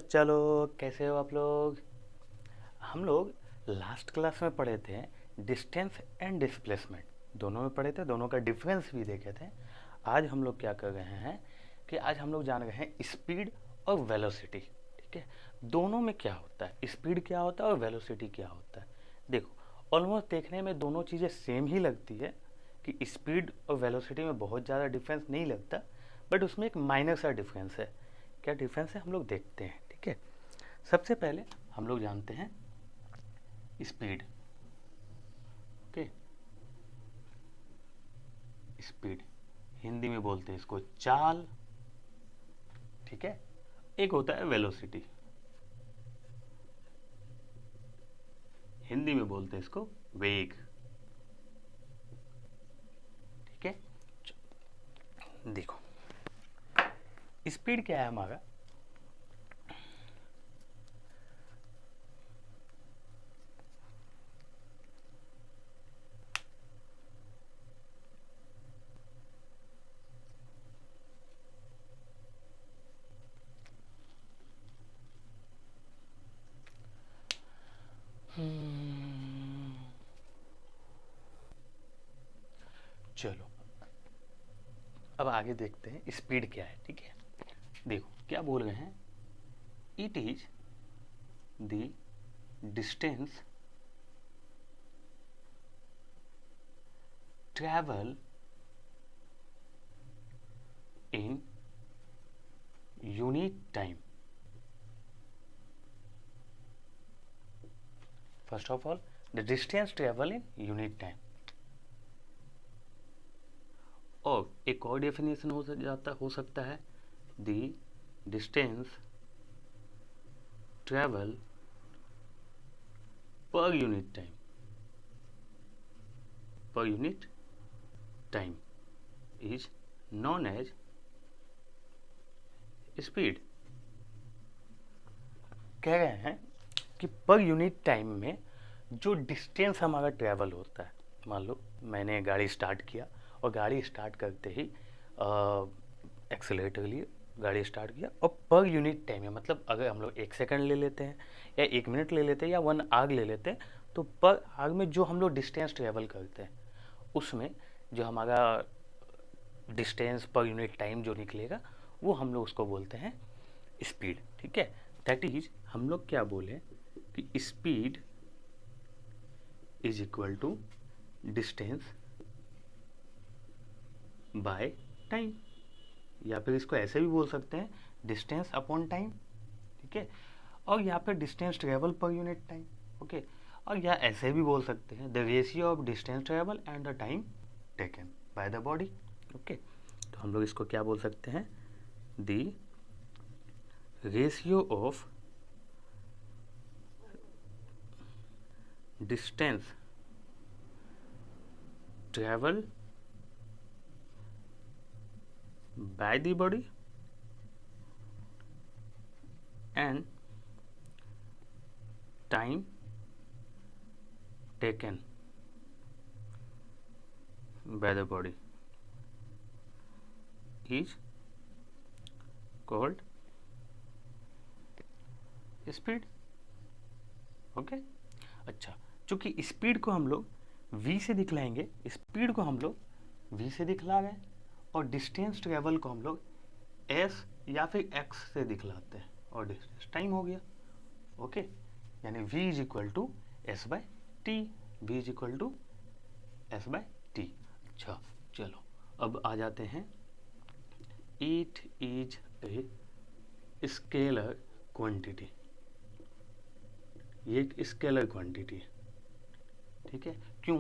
बच्चा लोग, कैसे हो आप लोग। हम लोग लास्ट क्लास में पढ़े थे डिस्टेंस एंड डिस्प्लेसमेंट, दोनों में पढ़े थे, दोनों का डिफरेंस भी देखे थे। आज हम लोग क्या कर रहे हैं कि आज हम लोग जान रहे हैं स्पीड और वेलोसिटी। ठीक है, दोनों में क्या होता है, स्पीड क्या होता है और वेलोसिटी क्या होता है। देखो, ऑलमोस्ट देखने में दोनों चीज़ें सेम ही लगती है कि स्पीड और वेलोसिटी में बहुत ज़्यादा डिफरेंस नहीं लगता, बट उसमें एक माइनर सा डिफरेंस है। क्या डिफरेंस है हम लोग देखते हैं। ठीक है, सबसे पहले हम लोग जानते हैं स्पीड। ओके, स्पीड हिंदी में बोलते हैं इसको चाल। ठीक है, एक होता है वेलोसिटी, हिंदी में बोलते हैं इसको वेग। ठीक है, देखो स्पीड क्या है हमारा। चलो अब आगे देखते हैं स्पीड क्या है। ठीक है, देखो क्या बोल रहे हैं, it is the distance travel in unit time. First of all, the distance travel in unit time. और एक और डेफिनेशन हो सकता है, the distance travel per unit time, per unit time is known as speed. कह रहे हैं कि पर यूनिट टाइम में जो डिस्टेंस हमारा ट्रैवल होता है, मान लो मैंने गाड़ी स्टार्ट किया और गाड़ी स्टार्ट करते ही एक्सेलेरेटर लिए, गाड़ी स्टार्ट किया, और पर यूनिट टाइम है, मतलब अगर हम लोग 1 सेकंड ले लेते हैं या 1 मिनट ले लेते हैं या 1 आवर ले लेते हैं, तो पर आवर में जो हम लोग डिस्टेंस ट्रेवल करते हैं उसमें जो हमारा डिस्टेंस पर यूनिट टाइम जो निकलेगा वो हम लोग उसको बोलते हैं स्पीड। ठीक है, दैट इज हम लोग क्या बोले कि speed is equal to distance by time, या फिर इसको ऐसे भी बोल सकते हैं डिस्टेंस अपॉन टाइम। ठीक है, और यहाँ पर distance travel per unit time. Okay, और या ऐसे भी बोल सकते हैं the ratio of distance travel and the time taken by the body. Okay, तो हम लोग इसको क्या बोल सकते हैं, the ratio of distance travel by the body and time taken by the body is called speed। Okay, अच्छा, चूंकि स्पीड को हम लोग v से दिखलाएंगे, स्पीड को हम लोग v से दिखला रहे हैं, और डिस्टेंस ट्रेवल को हम लोग s या फिर x से दिखलाते हैं, और डिस्टेंस टाइम हो गया। ओके, यानी v is equal to S by T, v is equal to S by T. अच्छा, चलो अब आ जाते हैं, it is a scalar quantity. ये एक स्केलर क्वांटिटी है। ठीक है, क्यों,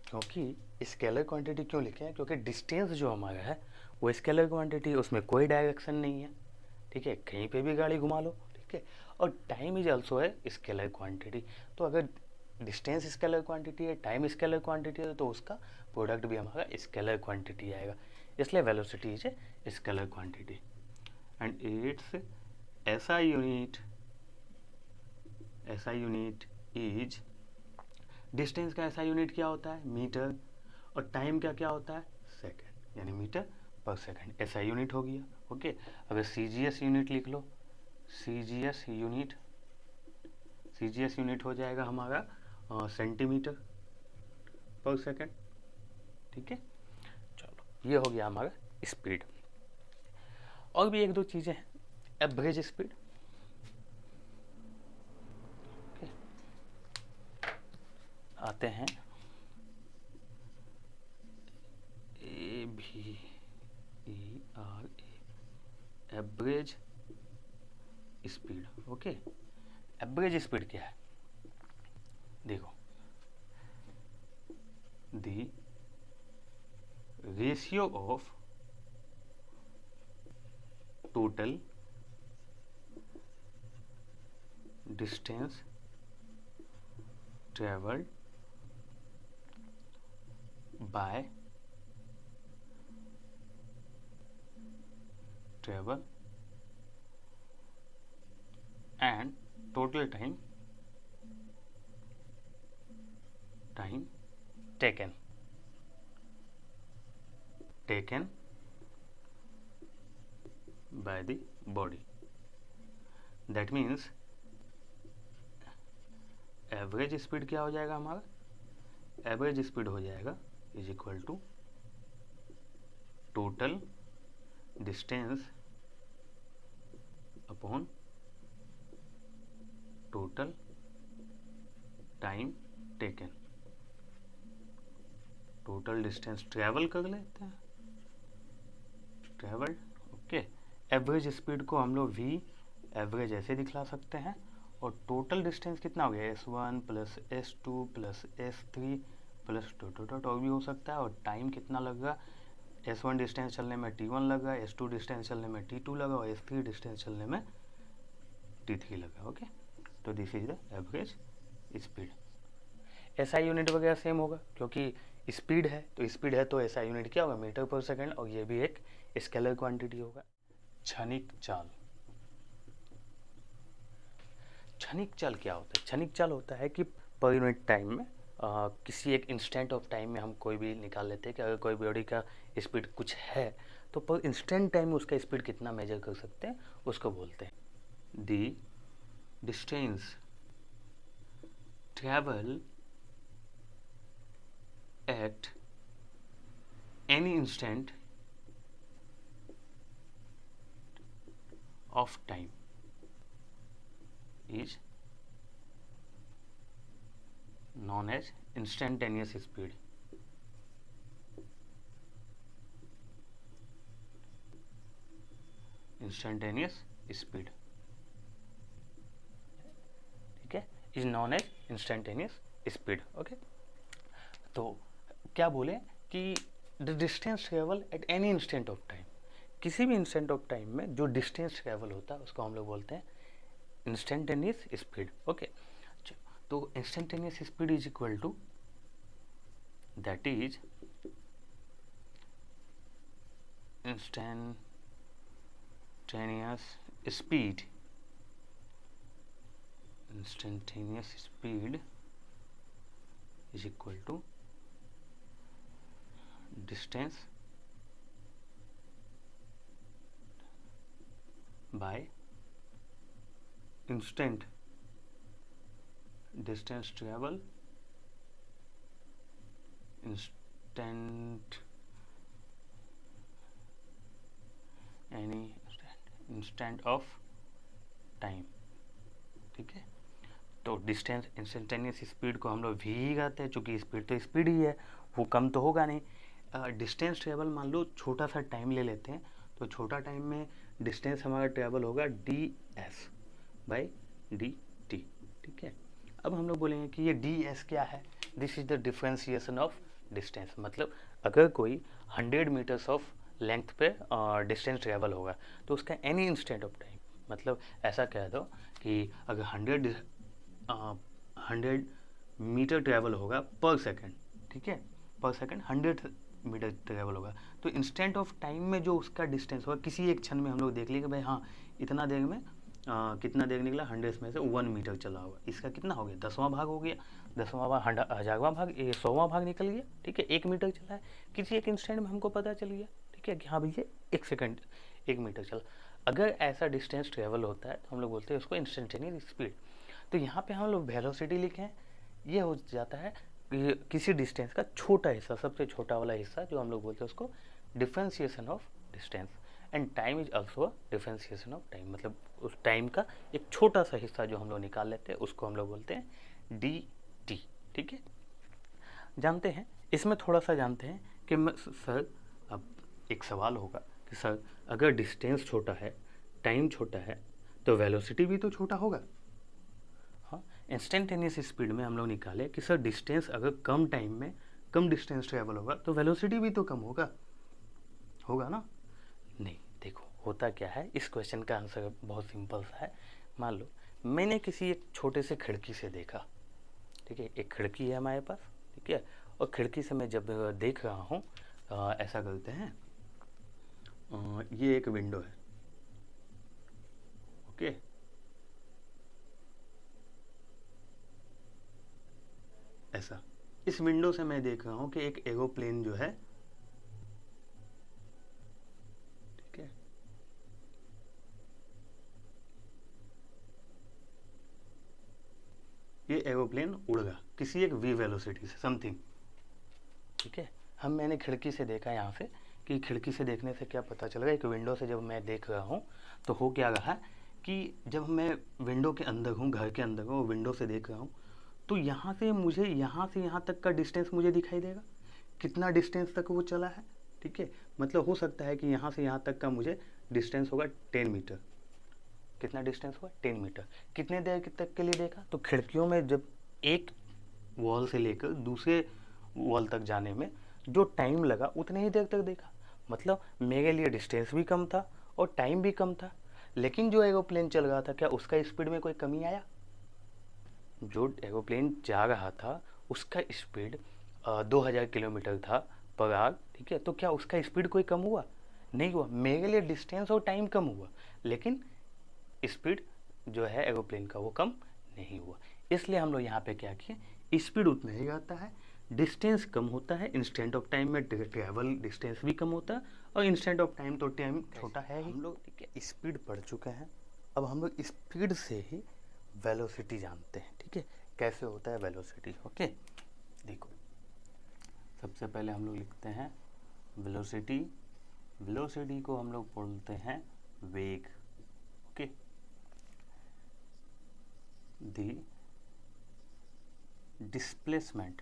क्योंकि स्केलर क्वांटिटी क्यों लिखे हैं, क्योंकि डिस्टेंस जो हमारा है वो स्केलर क्वांटिटी है, उसमें कोई डायरेक्शन नहीं है। ठीक है, कहीं पे भी गाड़ी घुमा लो। ठीक है, और टाइम इज ऑल्सो है स्केलर क्वांटिटी। तो अगर डिस्टेंस स्केलर क्वांटिटी है, टाइम स्केलर क्वांटिटी है, तो उसका प्रोडक्ट भी हमारा स्केलर क्वांटिटी आएगा, इसलिए velocity is a scalar quantity and it's SI unit is, distance का ऐसा यूनिट क्या होता है, मीटर, और टाइम का क्या होता है, सेकंड, यानी मीटर पर सेकंड, ऐसा यूनिट हो गया। ओके, अगर CGS यूनिट लिख लो, CGS यूनिट हो जाएगा हमारा सेंटीमीटर पर सेकेंड। ठीक है, चलो ये हो गया हमारा स्पीड। और भी एक दो चीज़ें हैं, एवरेज स्पीड। आते हैं average speed. Okay, average speed क्या है? देखो, the ratio of total distance travelled by travel and total time taken by the body. That means average speed क्या हो जाएगा हमारा? एवरेज स्पीड हो जाएगा is equal to total distance upon total time taken. Total distance travel कर लेते हैं, travel. Okay, average speed को हम लोग v एवरेज ऐसे दिखला सकते हैं, और टोटल डिस्टेंस कितना हो गया? S1 plus S2 plus S3 plus dot और भी हो सकता है। और टाइम कितना लगा? S1 डिस्टेंस चलने में T1 लगा, S2 डिस्टेंस चलने में T2 लगा, और S3 डिस्टेंस चलने में T3 लगा। ओके, तो this is the average speed. SI unit वगैरह सेम होगा, क्योंकि स्पीड है तो स्पीड है तो SI यूनिट क्या होगा? मीटर पर सेकेंड, और ये भी एक स्केलर क्वांटिटी होगा। क्षणिक चाल। क्षणिक चाल क्या होता है? क्षणिक चाल होता है कि पर यूनिट टाइम में किसी एक इंस्टेंट ऑफ टाइम में हम कोई भी निकाल लेते हैं कि अगर कोई बॉडी का स्पीड कुछ है तो पर इंस्टेंट टाइम में उसका स्पीड कितना मेजर कर सकते हैं, उसको बोलते हैं the distance travel at any instant of time is known as instantaneous speed. Instantaneous speed, ठीक है, is known as instantaneous speed. Okay, तो क्या बोले कि the distance travel at any instant of time, किसी भी इंस्टेंट ऑफ टाइम में जो डिस्टेंस ट्रेवल होता है उसको हम लोग बोलते हैं इंस्टेंटेनियस स्पीड। ओके, तो instantaneous speed is equal to that is instantaneous speed is equal to distance by instant distance travel instant of time। ठीक है, तो डिस्टेंस इंस्टेंटेनियस स्पीड को हम लोग v ही कहते हैं, चूँकि स्पीड तो स्पीड ही है, वो कम तो होगा नहीं। डिस्टेंस ट्रेवल मान लो छोटा सा टाइम ले लेते हैं, तो छोटा टाइम में डिस्टेंस हमारा ट्रेवल होगा ds बाई dt। ठीक है, अब हम लोग बोलेंगे कि ये ds क्या है? This is the differentiation of distance. मतलब अगर कोई 100 मीटर्स ऑफ लेंथ पे डिस्टेंस ट्रेवल होगा तो उसका एनी इंस्टेंट ऑफ टाइम, मतलब ऐसा कह दो कि अगर 100 मीटर ट्रेवल होगा पर सेकेंड, ठीक है, पर सेकेंड 100 मीटर ट्रेवल होगा, तो इंस्टेंट ऑफ टाइम में जो उसका डिस्टेंस होगा किसी एक क्षण में हम लोग देख लेंगे भाई हाँ इतना देर में कितना देर निकला, 100 में से 1 मीटर चला होगा, इसका कितना हो गया? 10वां भाग हो गया, 10वां भाग 1000वां भाग 100वां भाग निकल गया। ठीक है, 1 मीटर चला है, किसी एक इंस्टेंट में हमको पता चल गया। ठीक है कि हाँ भैया 1 सेकंड 1 मीटर चला। अगर ऐसा डिस्टेंस ट्रेवल होता है तो हम लोग बोलते हैं उसको इंस्टेंटेनियस स्पीड। तो यहाँ पे हम लोग वेलोसिटी लिखें, ये हो जाता है कि किसी डिस्टेंस का छोटा हिस्सा, सबसे छोटा वाला हिस्सा जो हम लोग बोलते हैं उसको differentiation of distance. And time is also differentiation of time, मतलब उस टाइम का एक छोटा सा हिस्सा जो हम लोग निकाल लेते हैं उसको हम लोग बोलते हैं डी टी। ठीक है, जानते हैं इसमें थोड़ा सा जानते हैं कि सर, अब एक सवाल होगा कि सर अगर डिस्टेंस छोटा है, टाइम छोटा है, तो वेलोसिटी भी तो छोटा होगा। हाँ, इंस्टेंटेनियस स्पीड में हम लोग निकाले कि सर डिस्टेंस अगर कम टाइम में कम डिस्टेंस ट्रेवल होगा तो वेलोसिटी भी तो कम होगा, होगा ना? नहीं, देखो होता क्या है, इस क्वेश्चन का आंसर बहुत सिंपल सा है। मान लो मैंने किसी एक छोटे से खिड़की से देखा, ठीक है, एक खिड़की है हमारे पास, ठीक है, और खिड़की से मैं जब देख रहा हूँ, ऐसा करते हैं, ये एक विंडो है, ओके, ऐसा इस विंडो से मैं देख रहा हूँ कि एक एरोप्लेन जो है, ठीक है, ये एरोप्लेन उड़ गया किसी एक वी वेलोसिटी से समथिंग, ठीक है। मैंने खिड़की से देखा यहाँ से, कि खिड़की से देखने से क्या पता चल रहा है, एक विंडो से जब मैं देख रहा हूँ तो हो क्या रहा है कि जब मैं विंडो के अंदर हूँ, घर के अंदर हूँ, विंडो से देख रहा हूँ, तो यहाँ से मुझे यहाँ से यहाँ तक का डिस्टेंस मुझे दिखाई देगा, कितना डिस्टेंस तक वो चला है, ठीक है। मतलब हो सकता है कि यहाँ से यहाँ तक का मुझे डिस्टेंस होगा 10 मीटर। कितना डिस्टेंस हुआ? 10 मीटर। कितने देर तक के लिए देखा? तो खिड़कियों में जब एक वॉल से लेकर दूसरे वॉल तक जाने में जो टाइम लगा उतने ही देर तक देखा। मतलब मेरे लिए डिस्टेंस भी कम था और टाइम भी कम था। लेकिन जो एरोप्लेन चल रहा था, क्या उसका स्पीड में कोई कमी आया? जो एरोप्लेन जा रहा था उसका स्पीड 2000 किलोमीटर था पर आवर, ठीक है, तो क्या उसका स्पीड कोई कम हुआ? नहीं हुआ। मेरे लिए डिस्टेंस और टाइम कम हुआ, लेकिन स्पीड जो है एरोप्लेन का वो कम नहीं हुआ। इसलिए हम लोग यहाँ पे क्या किए, स्पीड उतना ही रहता है, डिस्टेंस कम होता है, इंस्टेंट ऑफ टाइम में ट्रेवल डिस्टेंस भी कम होता है, और इंस्टेंट ऑफ टाइम तो टाइम छोटा है ही। हम लोग ठीक है स्पीड पढ़ चुके हैं, अब हम लोग स्पीड से ही वेलोसिटी जानते हैं, ठीक है, कैसे होता है वेलोसिटी। ओके, देखो सबसे पहले हम लोग लिखते हैं वेलोसिटी। वेलोसिटी को हम लोग बोलते हैं वेग, okay. The displacement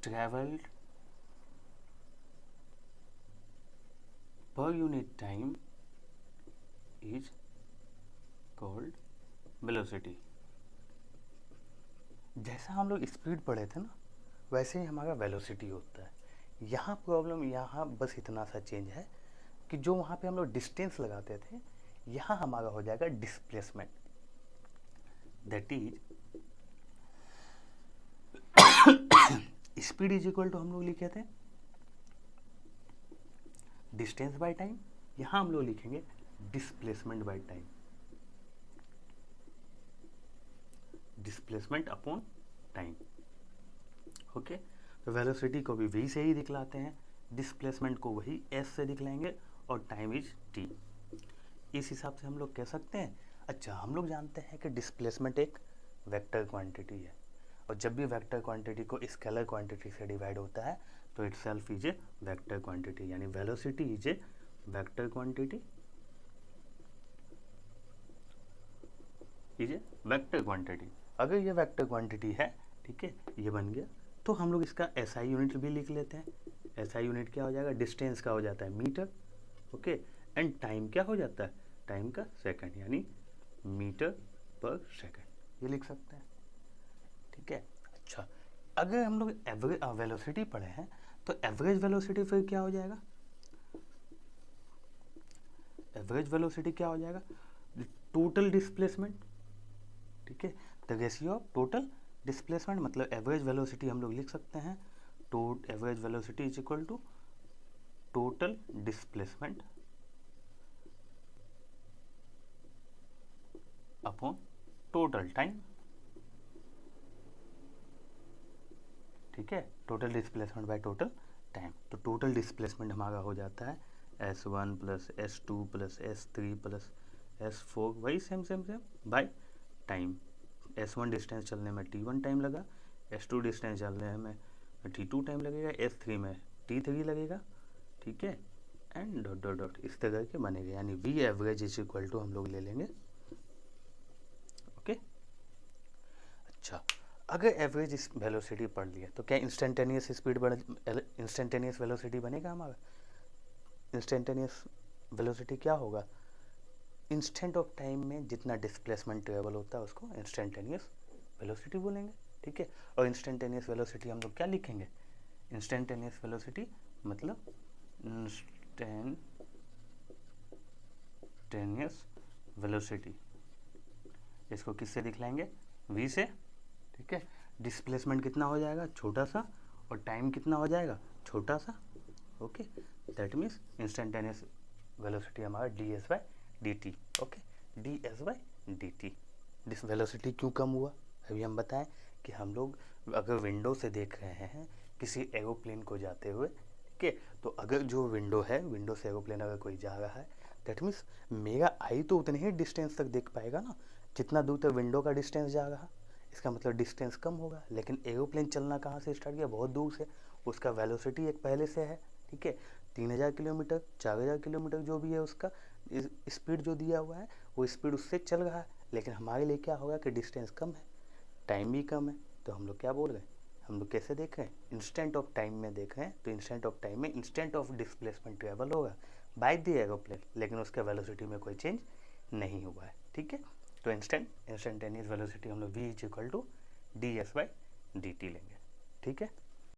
traveled per unit time is called velocity। जैसा हम लोग स्पीड पढ़े थे ना, वैसे ही हमारा वेलोसिटी होता है। यहाँ प्रॉब्लम, यहाँ बस इतना सा चेंज है कि जो वहाँ पे हम लोग डिस्टेंस लगाते थे, यहाँ हमारा हो जाएगा displacement. That is speed is equal to हम लोग लिखे थे डिस्टेंस बाय टाइम, यहाँ हम लोग लिखेंगे displacement by time, displacement upon time, okay. तो वेलोसिटी को भी v से ही दिखलाते हैं, डिस्प्लेसमेंट को वही s से दिखलाएंगे, और टाइम इज t। इस हिसाब से हम लोग कह सकते हैं। अच्छा, हम लोग जानते हैं कि डिस्प्लेसमेंट एक वेक्टर क्वांटिटी है, और जब भी वेक्टर क्वांटिटी को स्केलर क्वांटिटी से डिवाइड होता है तो itself is a vector quantity, यानी velocity is a vector quantity, is a vector quantity. अगर ये वेक्टर क्वांटिटी है, ठीक है, ये बन गया, तो हम लोग इसका SI यूनिट भी लिख लेते हैं। SI यूनिट क्या हो जाएगा, डिस्टेंस का हो जाता है मीटर, ओके, एंड टाइम क्या हो जाता है, टाइम का सेकंड, यानी मीटर पर सेकंड, ये लिख सकते हैं, ठीक है। अच्छा, अगर हम लोग एवरेज वेलोसिटी पढ़े हैं तो एवरेज वेलोसिटी फिर क्या हो जाएगा, एवरेज वेलोसिटी क्या हो जाएगा, टोटल डिस्प्लेसमेंट, ठीक है, the ratio of total displacement, मतलब एवरेज वेलोसिटी हम लोग लिख सकते हैं, average velocity is equal to total displacement upon total time, ठीक है, total displacement by total time. तो टोटल डिस्प्लेसमेंट हमारा हो जाता है S1 plus S2 plus S3 plus S4, वही same same same by time. S1 distance चलने में T1 टाइम लगा, S2 डिस्टेंस चलने में T2 टाइम लगेगा, S3 में T3 लगेगा, ठीक है, एंड डॉट डॉट डॉट इस तरह के बनेगा। यानी V average is equal to हम लोग ले लेंगे, ओके। अच्छा, अगर एवरेज वेलोसिटी पढ़ लिया तो क्या इंस्टेंटेनियस स्पीड बढ़, इंस्टेंटेनियस वेलोसिटी बनेगा हमारा? इंस्टेंटेनियस वेलोसिटी क्या होगा? इंस्टेंट ऑफ टाइम में जितना डिस्प्लेसमेंट ट्रेवल होता है उसको इंस्टेंटेनियस वेलोसिटी बोलेंगे, ठीक है। और इंस्टेंटेनियस वेलोसिटी हम लोग क्या लिखेंगे? इंस्टेंटेनियस वेलोसिटी मतलब इंस्टेंटेनियस वेलोसिटी, इसको किससे दिखलाएंगे? v से, ठीक है। डिस्प्लेसमेंट कितना हो जाएगा? छोटा सा, और टाइम कितना हो जाएगा? छोटा सा, okay. That means instantaneous velocity हमारा ds/dt, okay, ds/dt। Dish velocity क्यों कम हुआ? अभी हम बताएं कि हम लोग अगर विंडो से देख रहे हैं किसी एरोप्लेन को जाते हुए, ठीक है, तो अगर जो विंडो है, विंडो से एरोप्लेन अगर कोई जा रहा है, दैट मीन्स मेरा आई तो उतने ही डिस्टेंस तक देख पाएगा ना जितना दूर तक विंडो का डिस्टेंस जा रहा। इसका मतलब डिस्टेंस कम होगा। लेकिन एरोप्लेन चलना कहाँ से स्टार्ट किया? बहुत दूर से। उसका वेलोसिटी एक पहले से है, ठीक है, 3000 किलोमीटर, 4000 किलोमीटर जो भी है उसका स्पीड जो दिया हुआ है वो स्पीड उससे चल रहा है। लेकिन हमारे लिए क्या होगा कि डिस्टेंस कम है, टाइम भी कम है, तो हम लोग क्या बोल रहे हैं? हम लोग कैसे देख रहे हैं? इंस्टेंट ऑफ टाइम में देख रहे हैं, तो इंस्टेंट ऑफ टाइम में इंस्टेंट ऑफ डिस्प्लेसमेंट ट्रेवल होगा बाय द एरोप्लेन, लेकिन उसके वेलोसिटी में कोई चेंज नहीं हुआ है, ठीक है। तो इंस्टेंटेनियस वेलोसिटी हम लोग v is equal to ds/dt लेंगे, ठीक है।